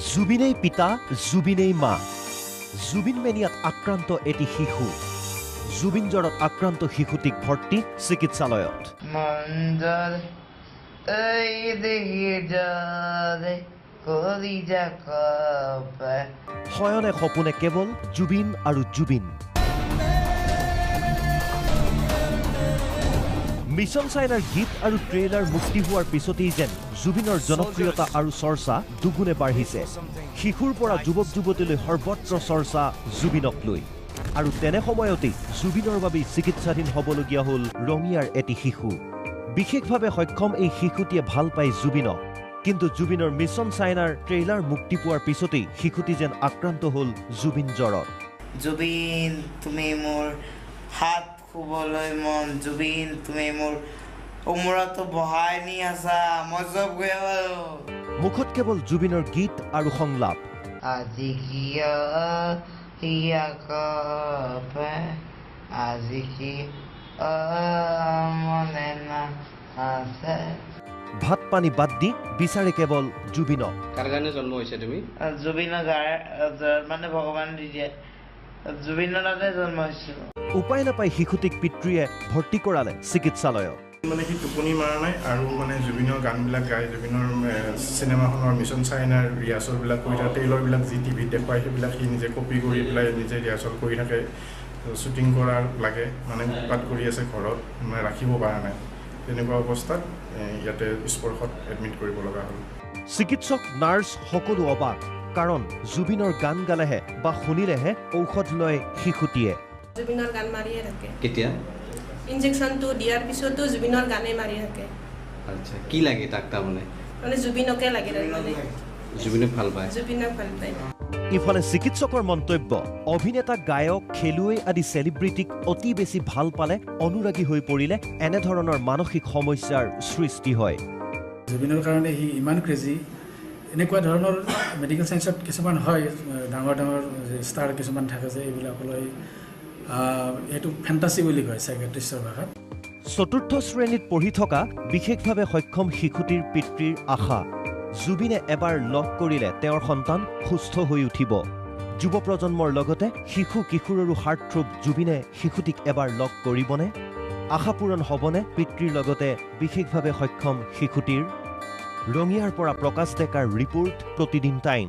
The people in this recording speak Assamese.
জুবিনেই পিতা, জুবিনেই মা। জুবিন মেনিয়াত আক্ৰান্ত এটি শিশু। জুবিন জ্বৰত আক্ৰান্ত শিশুটিক ভৰ্তি চিকিৎসালয়ত। শয়নে সপোনে কেৱল জুবিন আৰু জুবিন। মিছন চাইনাৰ গীত আৰু ট্ৰেইলাৰ মুক্তি হোৱাৰ পিছতেই যেন জুবিনৰ জনপ্ৰিয়তা আৰু চৰ্চা দুগুণে বাঢ়িছে। শিশুৰ পৰা যুৱক যুৱতীলৈ সৰ্বত্ৰ চৰ্চা জুবিনক লৈ। আৰু তেনে সময়তেই জুবিনৰ বাবেই চিকিৎসাধীন হ'বলগীয়া হ'ল ৰঙিয়াৰ এটি শিশু। বিশেষভাৱে সক্ষম এই শিশুটিয়ে ভাল পায় জুবিনক। কিন্তু জুবিনৰ মিছন চাইনাৰ ট্ৰেইলাৰ মুক্তি পোৱাৰ পিছতেই শিশুটি যেন আক্ৰান্ত হ'ল জুবিন জ্বৰত। জুবিন তুমি মোৰ হাত শুবলৈ মন, জুবিন তুমি মোৰ উমৰাটো বহাই নি আছা, মই চব গৈ পালো। মুখত কেৱল জুবিনৰ গীত আৰু সংলাপ। আজি কিয় হিয়া কপে, আজি কি মনে না আছে। ভাত পানী বাদ দি বিচাৰে কেৱল জুবিনক। কাৰ কাৰণে জন্ম হৈছে তুমি? জুবিনৰ মানে ভগৱান দিছে, জুবিনৰ তাতে জন্ম হৈছো। উপায় নাপায় শিশুটিক পিতৃয়ে ভৰ্তি কৰালে চিকিৎসালয়ত। মানে সি টোপনি মৰা নাই আৰু মানে জুবিনৰ গানবিলাক গায়, জুবিনৰ চিনেমাখনৰ মিছন চাইনাৰ ৰিহাৰ্চলবিলাক কৰি থাকে, ট্ৰেইলাৰবিলাক যি টিভিত দেখুৱায় সেইবিলাক সি নিজে কপি কৰি পেলাই নিজে ৰিহাৰ্চল কৰি থাকে। শ্বুটিং কৰাৰ লাগে মানে উৎপাত কৰি আছে ঘৰত, মানে ৰাখিব পৰা নাই। তেনেকুৱা অৱস্থাত ইয়াতে স্পৰ্শত এডমিট কৰিব লগা হ'ল। চিকিৎসক নাৰ্ছ সকলো অবাক, কাৰণ জুবিনৰ গান গালেহে বা শুনিলেহে ঔষধ লয় শিশুটিয়ে। জুবিনৰ গান মাৰিয়ে থাকে। কেতিয়া? ইনজেকশ্যনটো দিয়াৰ পিছতো জুবিনৰ গানেই মাৰি থাকে। আচ্ছা, কি লাগে তাক তাৰমানে? মানে জুবিনকে লাগে, মানে জুবিনক ভাল পায়। জুবিনক ভাল পায়। ইফালে চিকিৎসকৰ মন্তব্য, অভিনেতা, গায়ক, খেলুৱৈ আদি চেলিব্ৰিটিক অতি বেছি ভাল পালে, অনুৰাগী হৈ পৰিলে এনেধৰণৰ মানসিক সমস্যাৰ সৃষ্টি হয়। জুবিনৰ কাৰণে সি ইমান ক্ৰেজি। এনেকুৱা ধৰণৰ মেডিকেল চায়েন্সত কিছুমান হয়, ডাঙৰ ডাঙৰ ষ্টাৰ কিছুমান থাকে যে এইবিলাকলৈ এইটো ফেণ্টাচি বুলি কয় চাইকেট্ৰিষ্টৰ ভাষাত। চতুৰ্থ শ্ৰেণীত পঢ়ি থকা বিশেষভাৱে সক্ষম শিশুটিৰ পিতৃৰ আশা, জুবিনে এবাৰ লগ কৰিলে তেওঁৰ সন্তান সুস্থ হৈ উঠিব। যুৱ প্ৰজন্মৰ লগতে শিশু কিশোৰৰো হাৰ্টথ্ৰব জুবিনে শিশুটিক এবাৰ লগ কৰিবনে? আশা পূৰণ হ'বনে পিতৃৰ লগতে বিশেষভাৱে সক্ষম শিশুটিৰ? ৰঙিয়াৰ পৰা প্ৰকাশ ডেকাৰ ৰিপৰ্ট, প্ৰতিদিন টাইম।